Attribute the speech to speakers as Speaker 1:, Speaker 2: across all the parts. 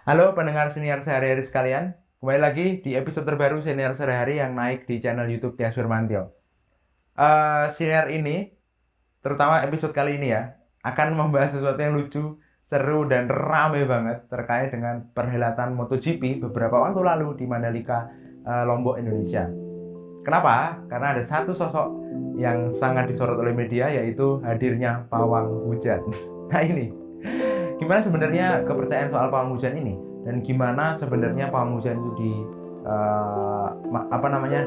Speaker 1: Halo pendengar senior sehari-hari sekalian, kembali lagi di episode terbaru senior sehari-hari yang naik di channel YouTube Tias Firmantio. Senior ini, terutama episode kali ini ya, akan membahas sesuatu yang lucu, seru dan rame banget terkait dengan perhelatan MotoGP beberapa waktu lalu di Mandalika, Lombok, Indonesia. Kenapa? Karena ada satu sosok yang sangat disorot oleh media, yaitu hadirnya pawang hujan. Nah ini, gimana sebenarnya kepercayaan soal pawang hujan ini, dan gimana sebenarnya pawang hujan itu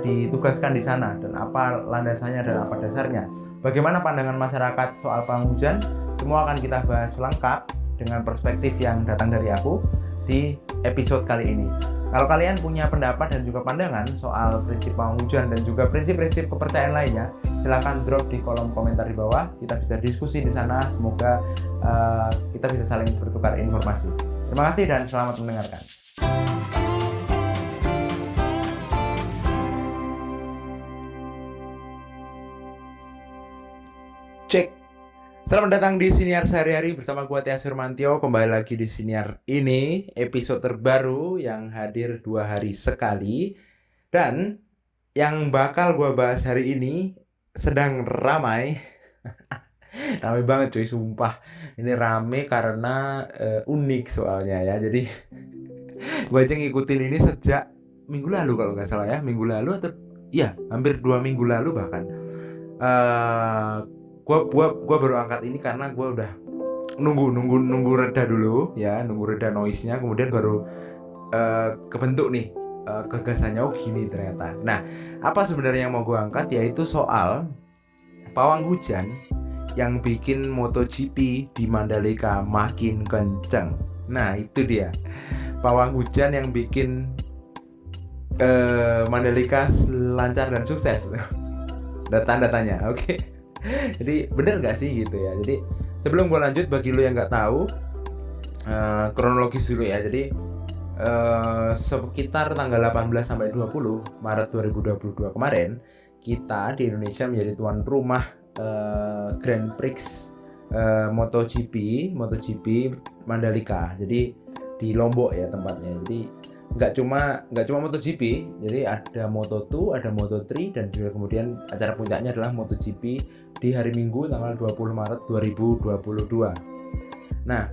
Speaker 1: ditugaskan di sana, dan apa landasannya dan apa dasarnya? Bagaimana pandangan masyarakat soal pawang hujan? Semua akan kita bahas lengkap dengan perspektif yang datang dari aku di episode kali ini. Kalau kalian punya pendapat dan juga pandangan soal prinsip pawang hujan dan juga prinsip-prinsip kepercayaan lainnya, silahkan drop di kolom komentar di bawah. Kita bisa diskusi di sana. Semoga kita bisa saling bertukar informasi. Terima kasih dan selamat mendengarkan. Cek. Selamat datang di Siniar Sehari-hari bersama gua Tias Firmantio. Kembali lagi di Siniar ini, episode terbaru yang hadir 2 hari sekali. Dan yang bakal gua bahas hari ini sedang ramai. Ramai banget cuy, sumpah. Ini rame karena unik soalnya ya. Jadi gua aja ngikutin ini sejak minggu lalu kalau nggak salah ya. Minggu lalu atau ya hampir 2 minggu lalu bahkan. eh gua baru angkat ini karena gua udah nunggu reda dulu ya, nunggu reda noise-nya, kemudian baru kebentuk nih gagasannya. Oh gini ternyata. Nah, apa sebenarnya yang mau gua angkat, yaitu soal pawang hujan yang bikin MotoGP di Mandalika makin kenceng. Nah itu dia, pawang hujan yang bikin Mandalika lancar dan sukses. Data-datanya, oke. Jadi bener nggak sih gitu ya. Jadi sebelum gue lanjut, bagi lo yang nggak tahu, kronologis dulu ya. Jadi sekitar tanggal 18 sampai 20 Maret 2022 kemarin, kita di Indonesia menjadi tuan rumah Grand Prix MotoGP Mandalika. Jadi di Lombok ya tempatnya. Jadi nggak cuma MotoGP, jadi ada Moto2, ada Moto3, dan juga kemudian acara puncaknya adalah MotoGP di hari Minggu tanggal 20 Maret 2022. Nah,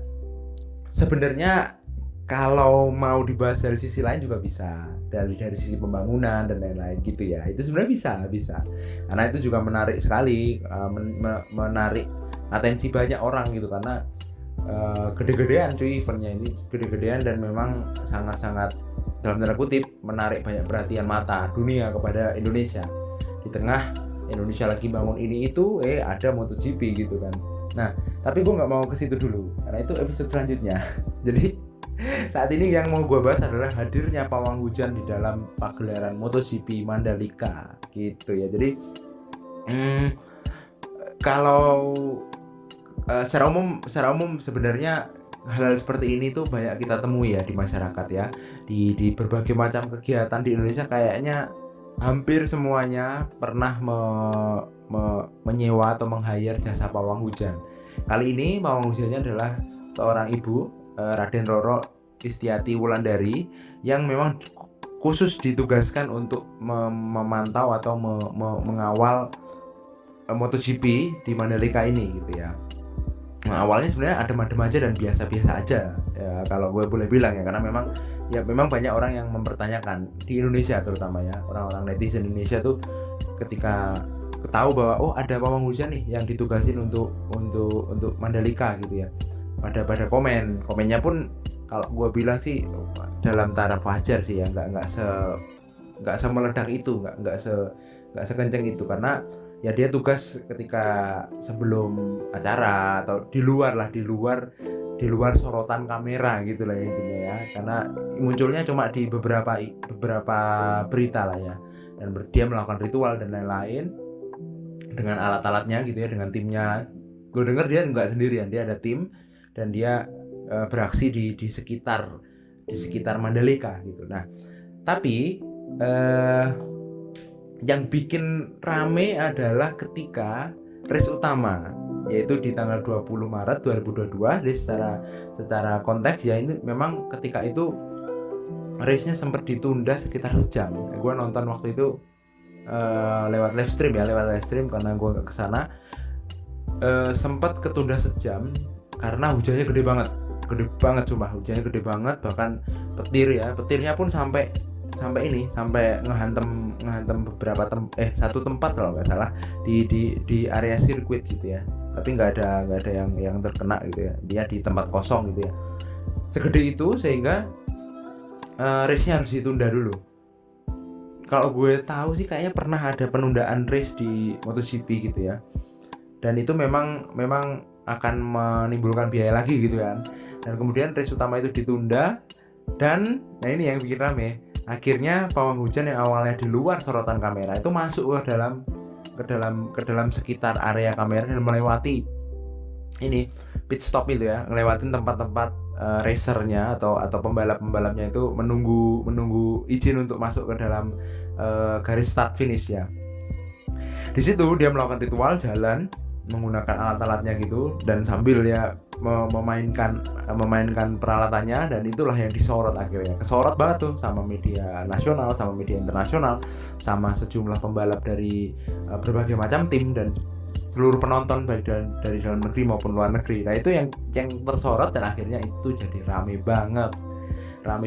Speaker 1: sebenarnya kalau mau dibahas dari sisi lain juga bisa, dari sisi pembangunan dan lain-lain gitu ya. Itu sebenarnya bisa. Karena itu juga menarik sekali, menarik atensi banyak orang gitu, karena gede-gedean cuy eventnya ini, gede-gedean dan memang sangat-sangat dalam tanda kutip menarik banyak perhatian mata dunia kepada Indonesia. Di tengah Indonesia lagi bangun ini itu, ada MotoGP gitu kan. Nah, tapi gue nggak mau ke situ dulu karena itu episode selanjutnya. Jadi saat ini yang mau gue bahas adalah hadirnya pawang hujan di dalam pagelaran MotoGP Mandalika gitu ya. Jadi kalau secara umum sebenarnya hal-hal seperti ini tuh banyak kita temui ya di masyarakat ya, di berbagai macam kegiatan di Indonesia. Kayaknya hampir semuanya pernah menyewa atau meng-hire jasa pawang hujan. Kali ini pawang hujannya adalah seorang ibu, Raden Roro Istiati Wulandari, yang memang khusus ditugaskan untuk memantau atau mengawal MotoGP di Mandalika ini gitu ya. Nah, awalnya sebenarnya adem-adem aja dan biasa-biasa aja ya, kalau gue boleh bilang ya, karena memang banyak orang yang mempertanyakan di Indonesia, terutama ya orang-orang netizen Indonesia tuh, ketika tahu bahwa oh ada pawang hujan nih yang ditugasin untuk Mandalika gitu ya, pada komennya pun kalau gue bilang sih dalam taraf wajar sih ya, nggak semeledak itu, nggak sekenceng itu, karena ya dia tugas ketika sebelum acara atau di luar sorotan kamera gitu lah intinya ya, karena munculnya cuma di beberapa berita lah ya, dan dia melakukan ritual dan lain-lain dengan alat-alatnya gitu ya, dengan timnya. Gue denger dia nggak sendirian, dia ada tim dan dia beraksi di sekitar Mandalika gitu. Nah tapi yang bikin rame adalah ketika race utama yaitu di tanggal 20 Maret 2022. Jadi secara konteks ya, ini memang ketika itu race-nya sempat ditunda sekitar sejam. Gue nonton waktu itu lewat live stream karena gue nggak kesana. Sempat ketunda sejam karena hujannya gede banget cuma hujannya gede banget, bahkan petirnya pun sampai ngehantem beberapa satu tempat kalau nggak salah di area sirkuit gitu ya, tapi nggak ada yang terkena gitu ya, dia di tempat kosong gitu ya, segede itu sehingga race-nya harus ditunda dulu. Kalau gue tahu sih kayaknya pernah ada penundaan race di MotoGP gitu ya, dan itu memang akan menimbulkan biaya lagi gitu kan. Dan kemudian race utama itu ditunda, dan nah ini yang bikin rame, akhirnya pawang hujan yang awalnya di luar sorotan kamera itu masuk ke dalam sekitar area kamera dan melewati ini pit stop itu ya, ngelewatin tempat-tempat racernya atau pembalapnya itu menunggu izin untuk masuk ke dalam garis start finish ya. Di situ dia melakukan ritual jalan menggunakan alat-alatnya gitu, dan sambil dia memainkan peralatannya, dan itulah yang disorot, akhirnya kesorot banget tuh sama media nasional, sama media internasional, sama sejumlah pembalap dari berbagai macam tim dan seluruh penonton baik dari dalam negeri maupun luar negeri. Nah itu yang tersorot, dan akhirnya itu jadi rame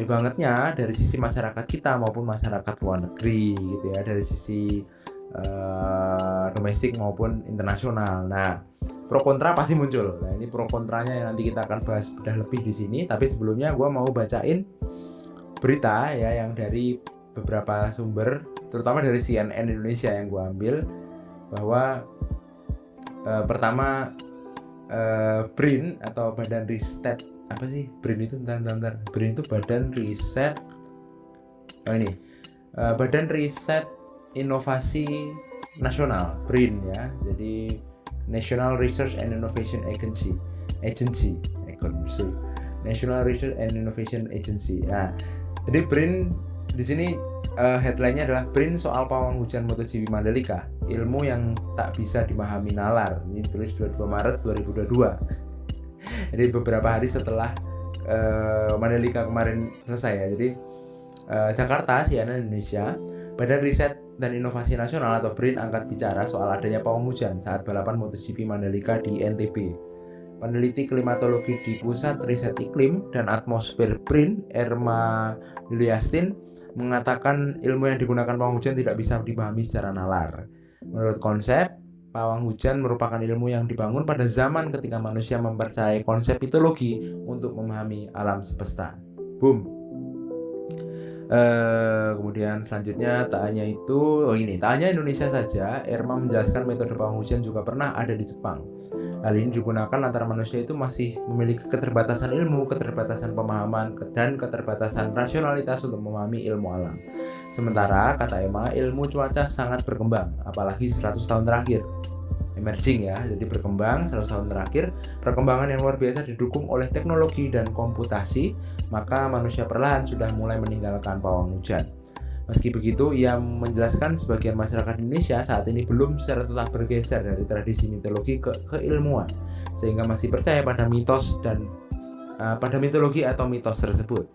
Speaker 1: bangetnya dari sisi masyarakat kita maupun masyarakat luar negeri gitu ya, dari sisi domestik maupun internasional. Nah, pro kontra pasti muncul. Nah, ini pro kontranya yang nanti kita akan bahas bedah lebih di sini. Tapi sebelumnya gue mau bacain berita ya yang dari beberapa sumber, terutama dari CNN Indonesia yang gue ambil, bahwa pertama BRIN atau Badan Riset, apa sih BRIN itu? Bentar. BRIN itu Badan Riset. Badan Riset Inovasi Nasional, BRIN ya. Jadi National Research and Innovation Agency. National Research and Innovation Agency. Nah, jadi BRIN di sini headline-nya adalah BRIN soal pawang hujan MotoGP Mandalika, ilmu yang tak bisa dipahami nalar. Ini ditulis 22 Maret 2022. Jadi beberapa hari setelah Mandalika kemarin selesai ya. Jadi Jakarta, CNN Indonesia, Badan Riset dan Inovasi Nasional atau BRIN angkat bicara soal adanya pawang hujan saat balapan MotoGP Mandalika di NTB. Peneliti klimatologi di Pusat Riset Iklim dan Atmosfer BRIN, Erma Yuliastin, mengatakan ilmu yang digunakan pawang hujan tidak bisa dipahami secara nalar. Menurut konsep, pawang hujan merupakan ilmu yang dibangun pada zaman ketika manusia mempercayai konsep mitologi untuk memahami alam semesta. Boom. Kemudian selanjutnya tak hanya Indonesia saja, Erma menjelaskan metode pawang hujan juga pernah ada di Jepang. Hal ini digunakan lantaran manusia itu masih memiliki keterbatasan ilmu, keterbatasan pemahaman, dan keterbatasan rasionalitas untuk memahami ilmu alam. Sementara, kata Erma, ilmu cuaca sangat berkembang, apalagi 100 tahun terakhir. Emerging ya, jadi berkembang 100 tahun terakhir, perkembangan yang luar biasa didukung oleh teknologi dan komputasi, maka manusia perlahan sudah mulai meninggalkan pawang hujan. Meski begitu, ia menjelaskan sebagian masyarakat Indonesia saat ini belum secara total bergeser dari tradisi mitologi ke keilmuan, sehingga masih percaya pada mitos dan pada mitologi atau mitos tersebut.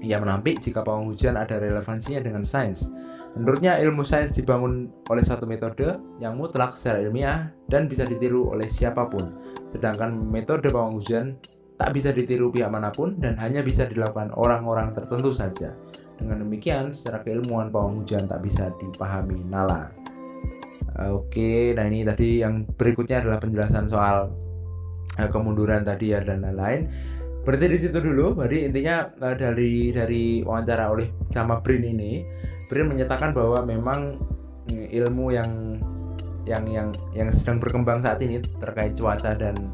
Speaker 1: Ia menampik jika pawang hujan ada relevansinya dengan sains. Menurutnya, ilmu sains dibangun oleh suatu metode yang mutlak secara ilmiah dan bisa ditiru oleh siapapun. Sedangkan metode pawang hujan tak bisa ditiru pihak manapun dan hanya bisa dilakukan orang-orang tertentu saja. Dengan demikian, secara keilmuan pawang hujan tak bisa dipahami nalar. Oke, nah ini tadi yang berikutnya adalah penjelasan soal kemunduran tadi ya dan lain-lain. Berarti di situ dulu. Jadi intinya dari wawancara oleh sama BRIN ini, BRIN menyatakan bahwa memang ilmu yang sedang berkembang saat ini terkait cuaca dan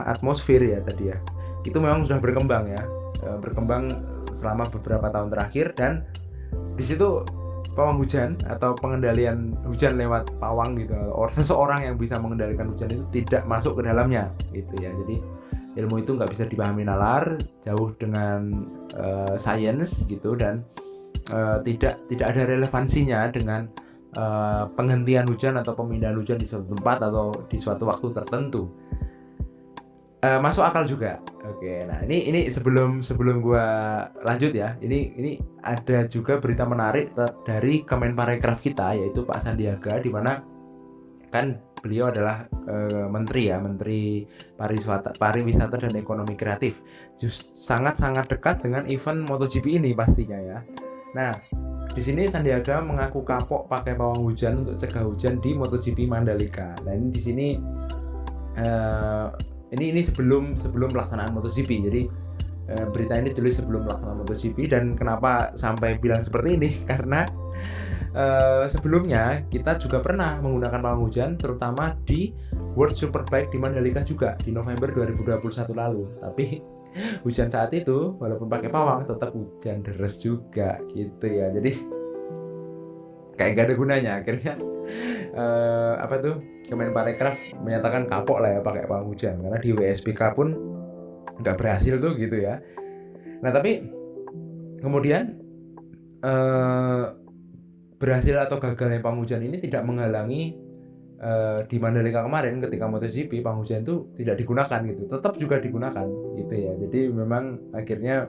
Speaker 1: atmosfer ya tadi ya, itu memang sudah berkembang ya, berkembang selama beberapa tahun terakhir, dan di situ pawang hujan atau pengendalian hujan lewat pawang gitu, or seseorang yang bisa mengendalikan hujan itu tidak masuk ke dalamnya gitu ya. Jadi ilmu itu nggak bisa dipahami nalar, jauh dengan sains gitu, dan tidak ada relevansinya dengan penghentian hujan atau pemindahan hujan di suatu tempat atau di suatu waktu tertentu. Masuk akal juga. Oke, nah ini sebelum gua lanjut ya, ini ada juga berita menarik dari Kemenparekraf kita, yaitu Pak Sandiaga, di mana kan beliau adalah Menteri Pariwisata dan Ekonomi Kreatif. Sangat-sangat dekat dengan event MotoGP ini pastinya ya. Nah, di sini Sandiaga mengaku kapok pakai pawang hujan untuk cegah hujan di MotoGP Mandalika. Nah, ini di sini ini sebelum pelaksanaan MotoGP. Jadi berita ini tulis sebelum pelaksanaan MotoGP. Dan kenapa sampai bilang seperti ini? Karena sebelumnya kita juga pernah menggunakan pawang hujan, terutama di World Superbike di Mandalika juga di November 2021 lalu. Tapi hujan saat itu walaupun pakai pawang tetap hujan deras juga gitu ya. Jadi kayak gak ada gunanya. Akhirnya Kemenparekraf menyatakan kapok lah ya pakai pawang hujan, karena di WSBK pun nggak berhasil tuh gitu ya. Nah tapi kemudian berhasil atau gagalnya pawang hujan ini tidak menghalangi di Mandalika kemarin ketika MotoGP pawang hujan itu tidak digunakan gitu, tetap juga digunakan gitu ya. Jadi memang akhirnya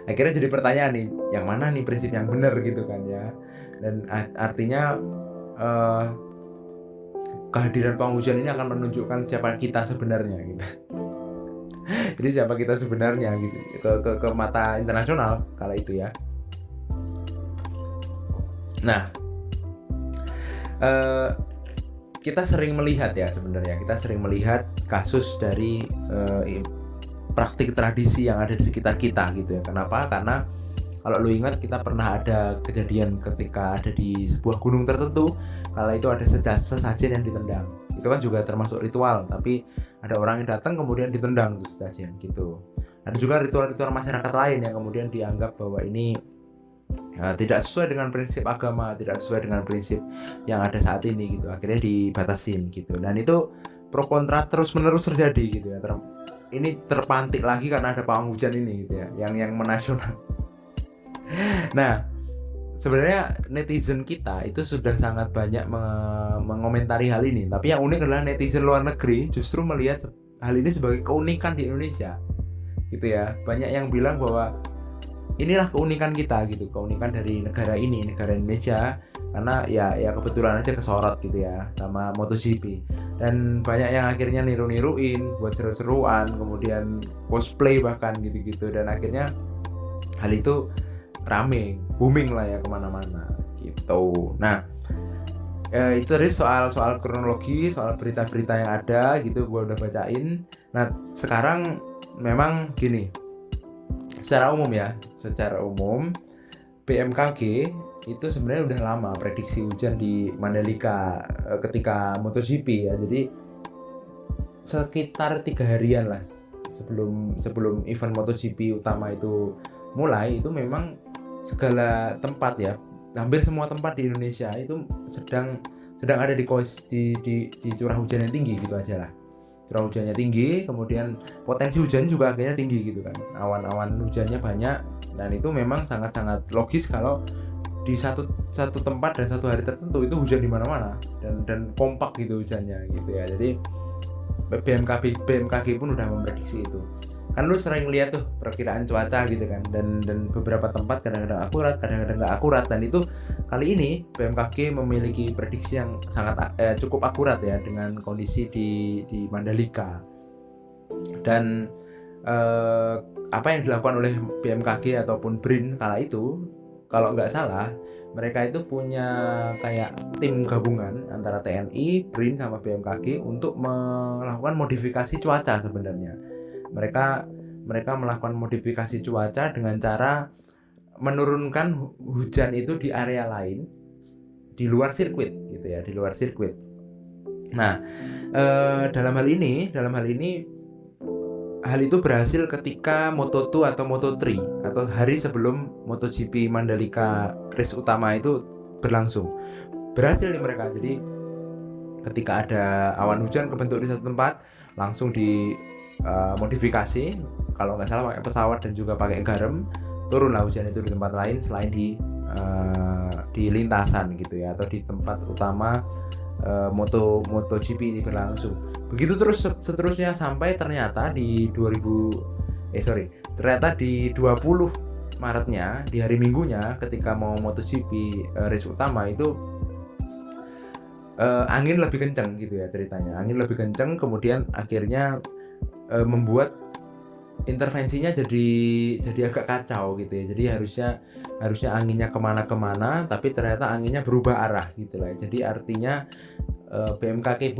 Speaker 1: jadi pertanyaan nih, yang mana nih prinsip yang benar gitu kan ya. Dan artinya kehadiran pawang hujan ini akan menunjukkan siapa kita sebenarnya gitu. Jadi siapa kita sebenarnya gitu ke mata internasional kala itu ya. Nah, kita sering melihat ya sebenarnya, kasus dari praktik tradisi yang ada di sekitar kita gitu ya. Kenapa? Karena kalau lu ingat, kita pernah ada kejadian ketika ada di sebuah gunung tertentu, kala itu ada sesajen yang ditendang. Itu kan juga termasuk ritual, tapi ada orang yang datang kemudian ditendang itu sesajen gitu. Ada juga ritual-ritual masyarakat lain yang kemudian dianggap bahwa ini tidak sesuai dengan prinsip agama, tidak sesuai dengan prinsip yang ada saat ini gitu. Akhirnya dibatasin gitu. Dan itu pro kontra terus-menerus terjadi gitu ya. Ini terpantik lagi karena ada pawang hujan ini gitu ya, yang menasional. Nah, sebenarnya netizen kita itu sudah sangat banyak mengomentari hal ini. Tapi yang unik adalah netizen luar negeri justru melihat hal ini sebagai keunikan di Indonesia, gitu ya. Banyak yang bilang bahwa inilah keunikan kita, gitu, keunikan dari negara ini, negara Indonesia, karena ya kebetulan aja kesorot gitu ya sama MotoGP. Dan banyak yang akhirnya niru-niruin, buat seru-seruan, kemudian cosplay bahkan gitu-gitu. Dan akhirnya hal itu rame, booming lah ya kemana-mana gitu. Nah, itu tadi soal kronologi, soal berita-berita yang ada gitu, gue udah bacain. Nah, sekarang memang gini, secara umum BMKG itu sebenarnya udah lama prediksi hujan di Mandalika ketika MotoGP ya. Jadi sekitar 3 harian lah sebelum event MotoGP utama itu mulai, itu memang segala tempat ya, hampir semua tempat di Indonesia itu sedang ada di curah hujan yang tinggi gitu aja lah. Curah hujannya tinggi, kemudian potensi hujan juga akhirnya tinggi gitu kan. Awan-awan hujannya banyak, dan itu memang sangat-sangat logis kalau di satu tempat dan satu hari tertentu itu hujan di mana-mana dan kompak gitu hujannya gitu ya. Jadi BMKG pun udah memprediksi itu. Kan lu sering lihat tuh perkiraan cuaca gitu kan, dan beberapa tempat kadang-kadang akurat, kadang-kadang nggak akurat. Dan itu kali ini BMKG memiliki prediksi yang sangat cukup akurat ya dengan kondisi di Mandalika. Dan apa yang dilakukan oleh BMKG ataupun BRIN kala itu, kalau nggak salah mereka itu punya kayak tim gabungan antara TNI, BRIN sama BMKG untuk melakukan modifikasi cuaca sebenarnya. Mereka melakukan modifikasi cuaca dengan cara menurunkan hujan itu di area lain di luar sirkuit gitu ya, di luar sirkuit. Nah, dalam hal ini hal itu berhasil ketika Moto2 atau Moto3 atau hari sebelum MotoGP Mandalika race utama itu berlangsung. Berhasil nih mereka. Jadi ketika ada awan hujan kebentuk di satu tempat, langsung di modifikasi, kalau nggak salah pakai pesawat dan juga pakai garam, turunlah hujan itu di tempat lain selain di di lintasan gitu ya, atau di tempat utama MotoGP ini berlangsung. Begitu terus seterusnya sampai ternyata di 20 Maretnya, di hari Minggunya ketika mau MotoGP race utama itu angin lebih kencang gitu ya ceritanya. Angin lebih kencang, kemudian akhirnya membuat intervensinya jadi agak kacau gitu ya. Jadi harusnya anginnya kemana-kemana, tapi ternyata anginnya berubah arah gitu lah. Jadi artinya BMKG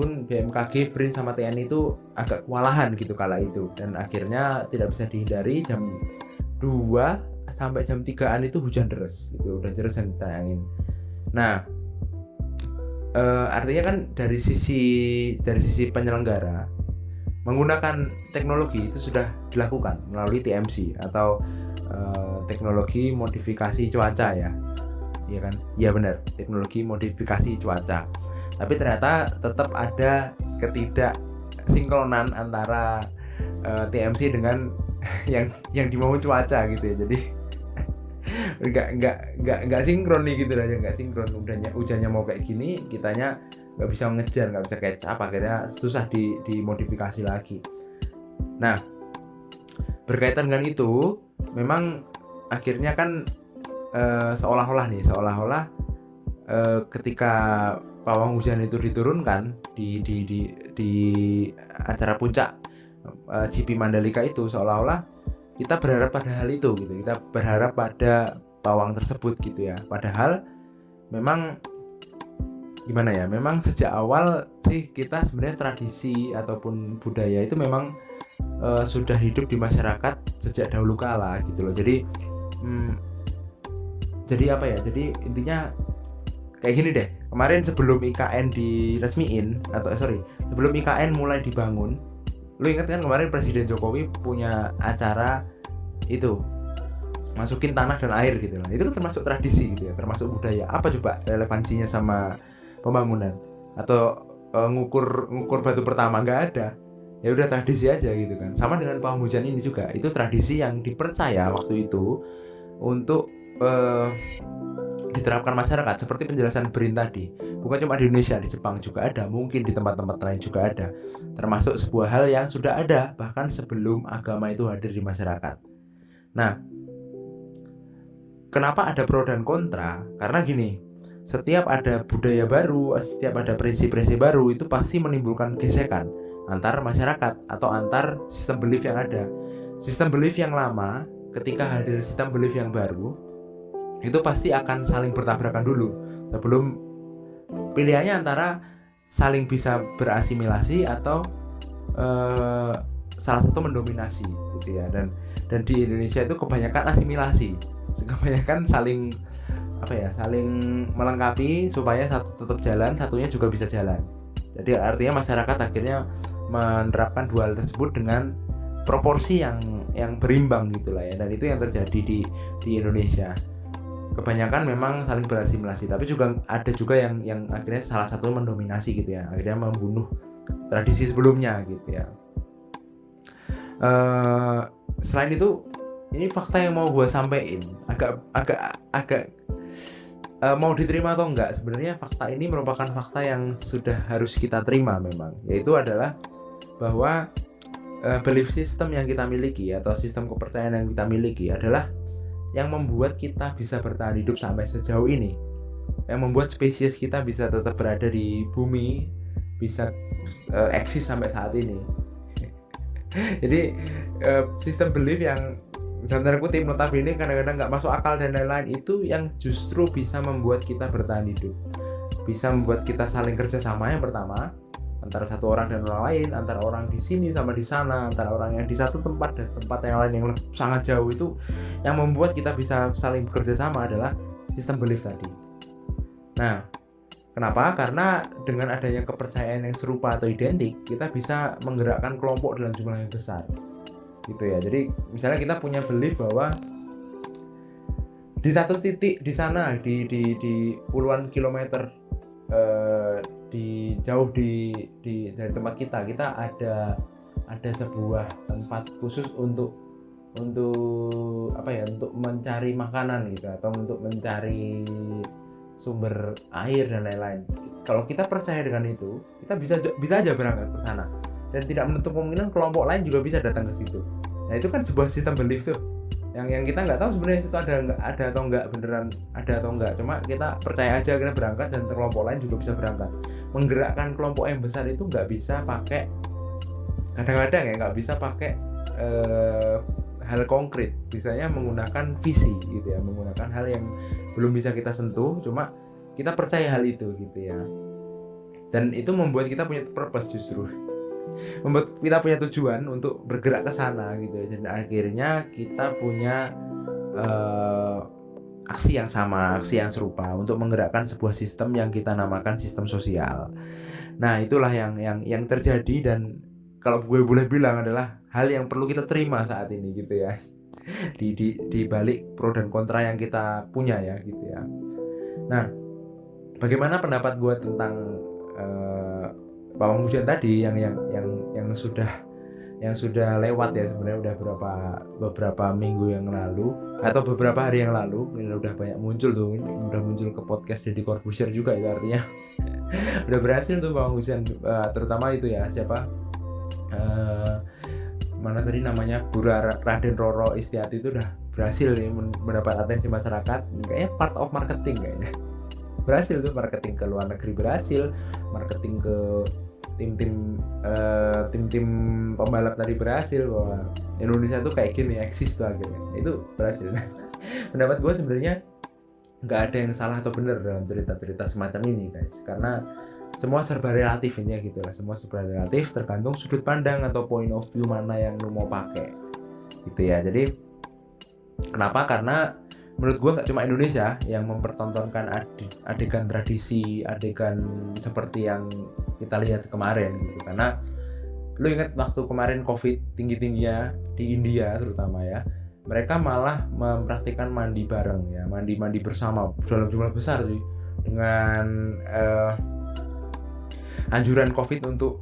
Speaker 1: BRIN sama TNI itu agak kewalahan gitu kala itu, dan akhirnya tidak bisa dihindari jam 2 sampai jam 3-an itu hujan deras gitu, dan ditayangin. Nah, artinya kan dari sisi penyelenggara menggunakan teknologi itu sudah dilakukan melalui TMC atau teknologi modifikasi cuaca ya. Iya kan? Iya benar, teknologi modifikasi cuaca. Tapi ternyata tetap ada ketidaksinkronan antara TMC dengan yang dimau cuaca gitu ya. Jadi nggak sinkron nih gitu aja, nggak sinkron. Hujannya mau kayak gini, kitanya nggak bisa ngejar, nggak bisa catch up, akhirnya susah dimodifikasi lagi. Nah, berkaitan dengan itu, memang akhirnya kan seolah-olah ketika pawang hujan itu diturunkan di acara puncak GP Mandalika itu, seolah-olah kita berharap pada hal itu gitu, kita berharap pada pawang tersebut gitu ya. Padahal memang gimana ya, memang sejak awal sih kita sebenarnya tradisi ataupun budaya itu memang sudah hidup di masyarakat sejak dahulu kala gitu loh. Jadi apa ya, jadi intinya kayak gini deh. Kemarin sebelum IKN diresmiin, sebelum IKN mulai dibangun, lu ingat kan kemarin Presiden Jokowi punya acara itu masukin tanah dan air gitu loh. Itu kan termasuk tradisi gitu ya, termasuk budaya. Apa coba relevansinya sama pembangunan atau ngukur batu pertama? Nggak ada. Ya udah tradisi aja gitu kan. Sama dengan pawang hujan ini juga, itu tradisi yang dipercaya waktu itu untuk diterapkan masyarakat, seperti penjelasan BRIN tadi. Bukan cuma di Indonesia, di Jepang juga ada, mungkin di tempat-tempat lain juga ada. Termasuk sebuah hal yang sudah ada bahkan sebelum agama itu hadir di masyarakat. Nah, kenapa ada pro dan kontra? Karena gini, setiap ada budaya baru, setiap ada prinsip-prinsip baru, itu pasti menimbulkan gesekan antar masyarakat atau antar sistem belief yang ada. Sistem belief yang lama ketika hadir sistem belief yang baru, itu pasti akan saling bertabrakan dulu sebelum pilihannya antara saling bisa berasimilasi atau salah satu mendominasi gitu ya. Dan di Indonesia itu kebanyakan asimilasi, kebanyakan saling melengkapi supaya satu tetap jalan, satunya juga bisa jalan. Jadi artinya masyarakat akhirnya menerapkan dua hal tersebut dengan proporsi yang berimbang gitulah ya. Dan itu yang terjadi di Indonesia. Kebanyakan memang saling berasimilasi, tapi ada juga yang akhirnya salah satu mendominasi gitu ya, akhirnya membunuh tradisi sebelumnya gitu ya. Selain itu, ini fakta yang mau gue sampein, agak mau diterima atau enggak, sebenarnya fakta ini merupakan fakta yang sudah harus kita terima memang, yaitu adalah bahwa belief system yang kita miliki atau sistem kepercayaan yang kita miliki adalah yang membuat kita bisa bertahan hidup sampai sejauh ini, yang membuat spesies kita bisa tetap berada di bumi, bisa eksis sampai saat ini. Jadi sistem belief yang dalam tanda kutip notabene kadang-kadang nggak masuk akal dan lain-lain, itu yang justru bisa membuat kita bertahan hidup, bisa membuat kita saling kerjasama. Yang pertama, antara satu orang dan orang lain, antara orang di sini sama di sana, antara orang yang di satu tempat dan tempat yang lain yang sangat jauh, itu yang membuat kita bisa saling bekerja sama adalah sistem belief tadi. Nah, kenapa? Karena dengan adanya kepercayaan yang serupa atau identik, kita bisa menggerakkan kelompok dalam jumlah yang besar gitu ya. Jadi misalnya kita punya belief bahwa di satu titik di sana, di puluhan kilometer jauh dari tempat kita ada sebuah tempat khusus untuk mencari makanan gitu, atau untuk mencari sumber air dan lain-lain. Kalau kita percaya dengan itu, kita bisa aja berangkat ke sana, dan tidak menutup kemungkinan kelompok lain juga bisa datang ke situ. Nah itu kan sebuah sistem belief tuh, yang kita nggak tahu sebenarnya itu ada atau nggak, beneran ada atau nggak, cuma kita percaya aja, kita berangkat dan kelompok lain juga bisa berangkat. Menggerakkan kelompok yang besar itu nggak bisa pakai, kadang-kadang ya nggak bisa pakai hal konkret, biasanya menggunakan visi gitu ya, menggunakan hal yang belum bisa kita sentuh, cuma kita percaya hal itu gitu ya. Dan itu membuat kita punya purpose, justru membuat kita punya tujuan untuk bergerak ke sana gitu ya. Dan akhirnya kita punya aksi yang sama, aksi yang serupa untuk menggerakkan sebuah sistem yang kita namakan sistem sosial. Nah itulah yang terjadi, dan kalau gue boleh bilang adalah hal yang perlu kita terima saat ini gitu ya. Di balik pro dan kontra yang kita punya ya gitu ya. Nah, bagaimana pendapat gue tentang pawang hujan tadi yang sudah lewat ya, sebenarnya udah beberapa minggu yang lalu atau beberapa hari yang lalu, ini udah banyak muncul tuh, udah muncul ke podcast Deddy Corbuzier juga, itu artinya udah berhasil tuh pawang hujan, terutama itu ya, siapa mana tadi namanya, Raden Roro Istiati, itu udah berhasil nih mendapat atensi masyarakat, kayaknya part of marketing, kayaknya berhasil tuh, marketing ke luar negeri berhasil, marketing ke tim-tim pembalap tadi berhasil, bahwa Indonesia tuh kayak gini eksis tuh, akhirnya itu berhasil. Pendapat gue sebenarnya nggak ada yang salah atau benar dalam cerita-cerita semacam ini guys, karena semua serba relatif ini ya gitu lah, semua serba relatif, tergantung sudut pandang atau point of view mana yang lu mau pakai gitu ya. Jadi kenapa? Karena menurut gue nggak cuma Indonesia yang mempertontonkan adegan tradisi, adegan seperti yang kita lihat kemarin gitu. Karena lu ingat waktu kemarin COVID tinggi-tingginya di India terutama ya, mereka malah mempraktikkan mandi bareng ya, mandi bersama dalam jumlah besar sih, dengan anjuran COVID untuk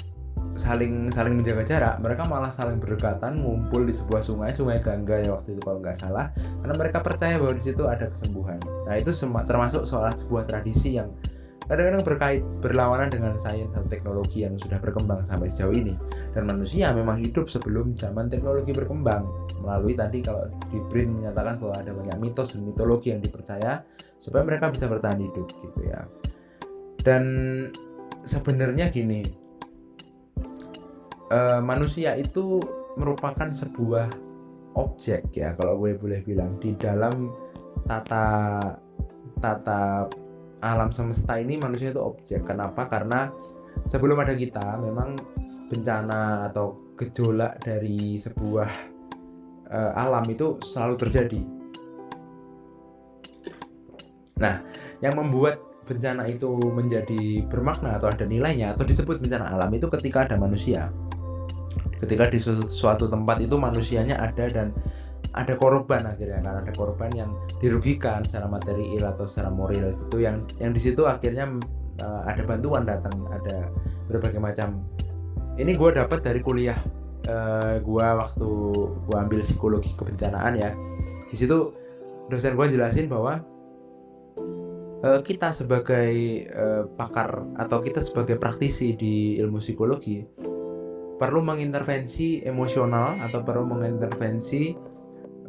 Speaker 1: saling menjaga jarak. Mereka malah saling berdekatan, ngumpul di sebuah sungai Gangga ya waktu itu kalau nggak salah, karena mereka percaya bahwa di situ ada kesembuhan. Nah itu termasuk sebuah tradisi yang kadang-kadang berlawanan dengan sains atau teknologi yang sudah berkembang sampai sejauh ini. Dan manusia memang hidup sebelum zaman teknologi berkembang, melalui tadi kalau di Brin menyatakan bahwa ada banyak mitos dan mitologi yang dipercaya supaya mereka bisa bertahan hidup gitu ya. Dan sebenarnya gini, manusia itu merupakan sebuah objek ya, kalau gue boleh bilang, di dalam tata alam semesta ini manusia itu objek. Kenapa? Karena sebelum ada kita, memang bencana atau gejolak dari sebuah alam itu selalu terjadi. Nah, yang membuat bencana itu menjadi bermakna atau ada nilainya atau disebut bencana alam itu ketika ada manusia. Ketika di suatu tempat itu manusianya ada dan ada korban akhirnya, karena ada korban yang dirugikan secara material atau secara moral gitu, yang di situ akhirnya ada bantuan datang, ada berbagai macam. Ini gue dapat dari kuliah gue waktu gue ambil psikologi kebencanaan ya. Di situ dosen gue jelasin bahwa kita sebagai pakar atau kita sebagai praktisi di ilmu psikologi perlu mengintervensi emosional atau perlu mengintervensi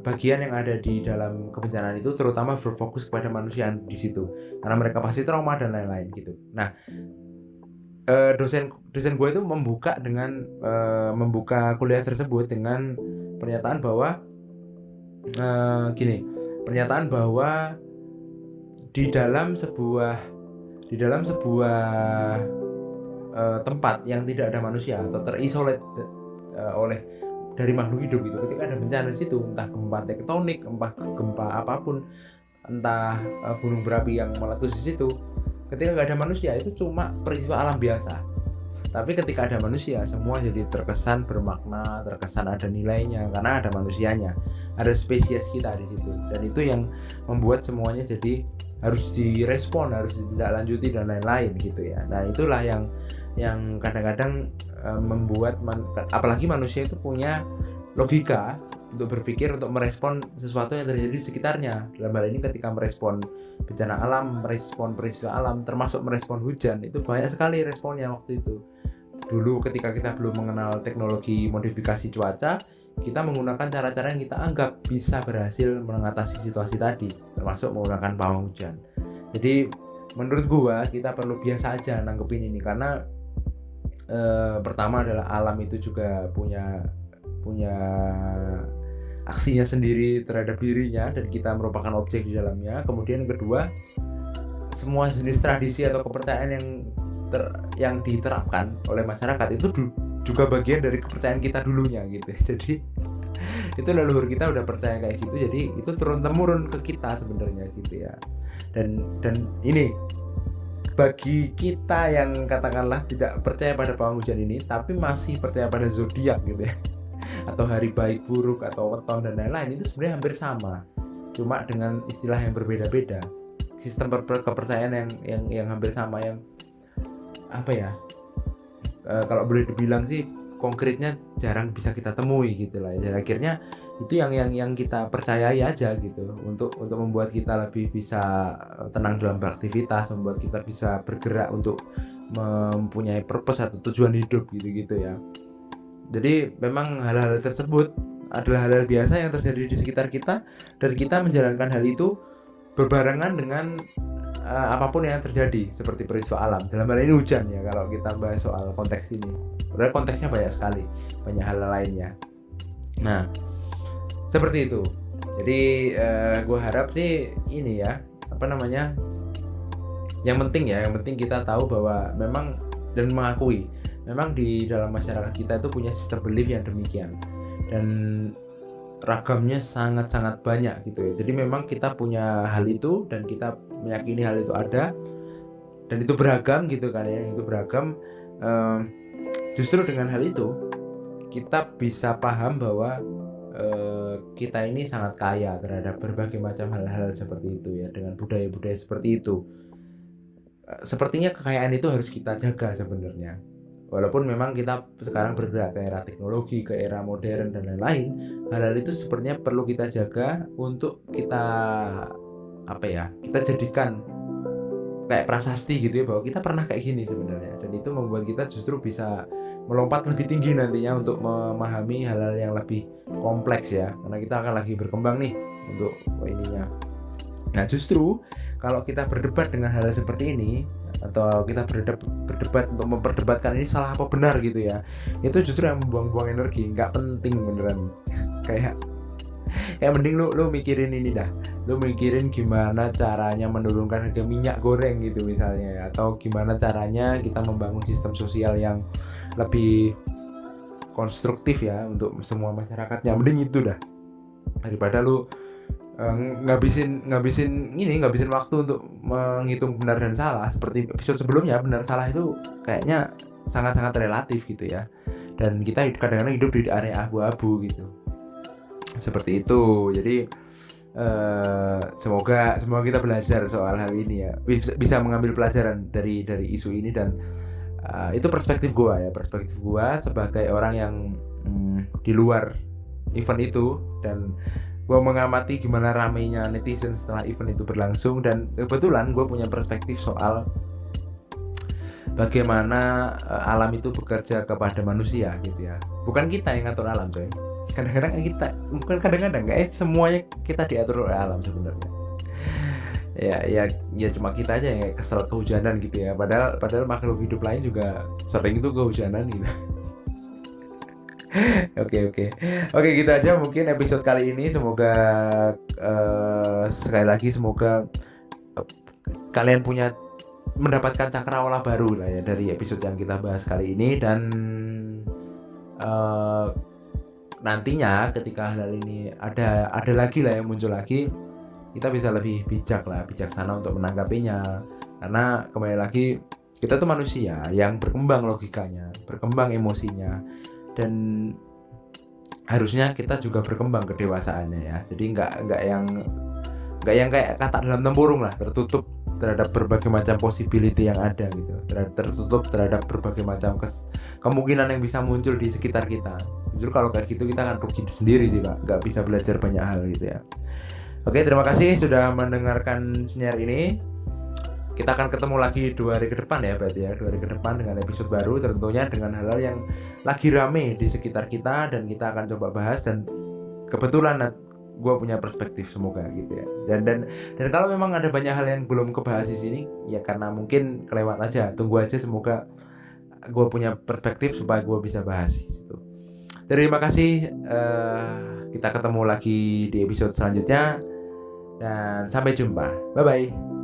Speaker 1: bagian yang ada di dalam kebencanaan itu, terutama berfokus kepada manusia di situ, karena mereka pasti trauma dan lain-lain gitu. Nah, dosen gue itu membuka kuliah tersebut dengan pernyataan bahwa pernyataan bahwa di dalam sebuah tempat yang tidak ada manusia atau terisolat dari makhluk hidup gitu, ketika ada bencana di situ, entah gempa tektonik, entah gempa apapun, entah gunung berapi yang meletus di situ, ketika nggak ada manusia itu cuma peristiwa alam biasa. Tapi ketika ada manusia, semua jadi terkesan bermakna, terkesan ada nilainya karena ada manusianya, ada spesies kita di situ, dan itu yang membuat semuanya jadi harus direspon, harus ditindaklanjuti dan lain-lain gitu ya. Nah itulah yang kadang-kadang membuat apalagi manusia itu punya logika untuk berpikir untuk merespon sesuatu yang terjadi di sekitarnya. Dalam hal ini ketika merespon bencana alam, merespon peristiwa alam, termasuk merespon hujan, itu banyak sekali responnya waktu itu. Dulu ketika kita belum mengenal teknologi modifikasi cuaca, kita menggunakan cara-cara yang kita anggap bisa berhasil mengatasi situasi tadi, termasuk menggunakan pawang hujan. Jadi menurut gua kita perlu biasa aja nanggepin ini, karena pertama adalah alam itu juga punya aksinya sendiri terhadap dirinya dan kita merupakan objek di dalamnya. Kemudian yang kedua, semua jenis tradisi atau kepercayaan yang diterapkan oleh masyarakat itu juga bagian dari kepercayaan kita dulunya gitu. Jadi itu leluhur kita udah percaya kayak gitu, jadi itu turun temurun ke kita sebenarnya gitu ya. Dan ini bagi kita yang katakanlah tidak percaya pada pawang hujan ini tapi masih percaya pada zodiak gitu ya, atau hari baik buruk atau weton dan lain-lain, itu sebenarnya hampir sama, cuma dengan istilah yang berbeda-beda. Sistem kepercayaan yang hampir sama, yang apa ya, kalau boleh dibilang sih konkretnya jarang bisa kita temui gitu lah ya. Akhirnya itu yang kita percayai aja gitu, untuk membuat kita lebih bisa tenang dalam beraktivitas, membuat kita bisa bergerak untuk mempunyai purpose atau tujuan hidup gitu ya. Jadi memang hal-hal tersebut adalah hal-hal biasa yang terjadi di sekitar kita, dan kita menjalankan hal itu berbarengan dengan apapun yang terjadi, seperti peristiwa alam. Dalam hal ini hujan ya, kalau kita bahas soal konteks ini. Padahal konteksnya banyak sekali, banyak hal lainnya. Nah, seperti itu. Jadi gue harap sih ini ya, yang penting kita tahu bahwa memang, dan mengakui memang di dalam masyarakat kita itu punya sistem belief yang demikian, dan ragamnya sangat-sangat banyak gitu ya. Jadi memang kita punya hal itu dan kita meyakini hal itu ada, dan itu beragam gitu kan ya, itu beragam. Justru dengan hal itu kita bisa paham bahwa kita ini sangat kaya terhadap berbagai macam hal-hal seperti itu ya, dengan budaya-budaya seperti itu. Sepertinya kekayaan itu harus kita jaga sebenarnya. Walaupun memang kita sekarang bergerak ke era teknologi, ke era modern dan lain-lain, hal-hal itu sepertinya perlu kita jaga untuk kita kita jadikan kayak prasasti gitu ya, bahwa kita pernah kayak gini sebenarnya, dan itu membuat kita justru bisa melompat lebih tinggi nantinya untuk memahami hal-hal yang lebih kompleks ya, karena kita akan lagi berkembang nih untuk ininya. Nah, justru kalau kita berdebat dengan hal seperti ini, atau kita berdebat untuk memperdebatkan ini salah apa benar gitu ya, itu justru yang membuang-buang energi, nggak penting beneran. kayak mending lu mikirin ini dah, lu mikirin gimana caranya menurunkan harga minyak goreng gitu misalnya, atau gimana caranya kita membangun sistem sosial yang lebih konstruktif ya untuk semua masyarakatnya. Mending itu dah, daripada lu ngabisin waktu untuk menghitung benar dan salah. Seperti episode sebelumnya, benar salah itu kayaknya sangat-sangat relatif gitu ya, dan kita kadang-kadang hidup di area abu-abu gitu, seperti itu. Jadi semoga kita belajar soal hal ini ya, bisa mengambil pelajaran dari isu ini, dan itu perspektif gua sebagai orang yang di luar event itu, dan gue mengamati gimana ramainya netizen setelah event itu berlangsung, dan kebetulan gue punya perspektif soal bagaimana alam itu bekerja kepada manusia gitu ya. Bukan kita yang ngatur alam coy. Kadang-kadang semuanya kita diatur oleh alam sebenarnya. Ya cuma kita aja yang kesel kehujanan gitu ya. Padahal makhluk hidup lain juga sering itu kehujanan gitu. Oke, gitu aja mungkin episode kali ini. Semoga sekali lagi semoga kalian mendapatkan cakrawala baru lah ya dari episode yang kita bahas kali ini, dan nantinya ketika hal ini ada lagi lah yang muncul lagi, kita bisa lebih bijaksana untuk menanggapinya, karena kembali lagi kita tuh manusia yang berkembang logikanya, berkembang emosinya, dan harusnya kita juga berkembang kedewasaannya ya. Jadi nggak yang kayak kata dalam tempurung lah, tertutup terhadap berbagai macam possibility yang ada gitu, tertutup terhadap berbagai macam kemungkinan yang bisa muncul di sekitar kita Justru kalau kayak gitu kita akan rugi sendiri sih Pak, nggak bisa belajar banyak hal gitu ya. Oke, terima kasih sudah mendengarkan siniar ini. Kita akan ketemu lagi 2 hari ke depan ya berarti ya, 2 hari ke depan dengan episode baru, tentunya dengan hal-hal yang lagi rame di sekitar kita dan kita akan coba bahas. Dan kebetulan gue punya perspektif semoga gitu ya. Dan kalau memang ada banyak hal yang belum kebahas di sini ya karena mungkin kelewat aja, tunggu aja, semoga gue punya perspektif supaya gue bisa bahas itu. Terima kasih, kita ketemu lagi di episode selanjutnya dan sampai jumpa, bye bye.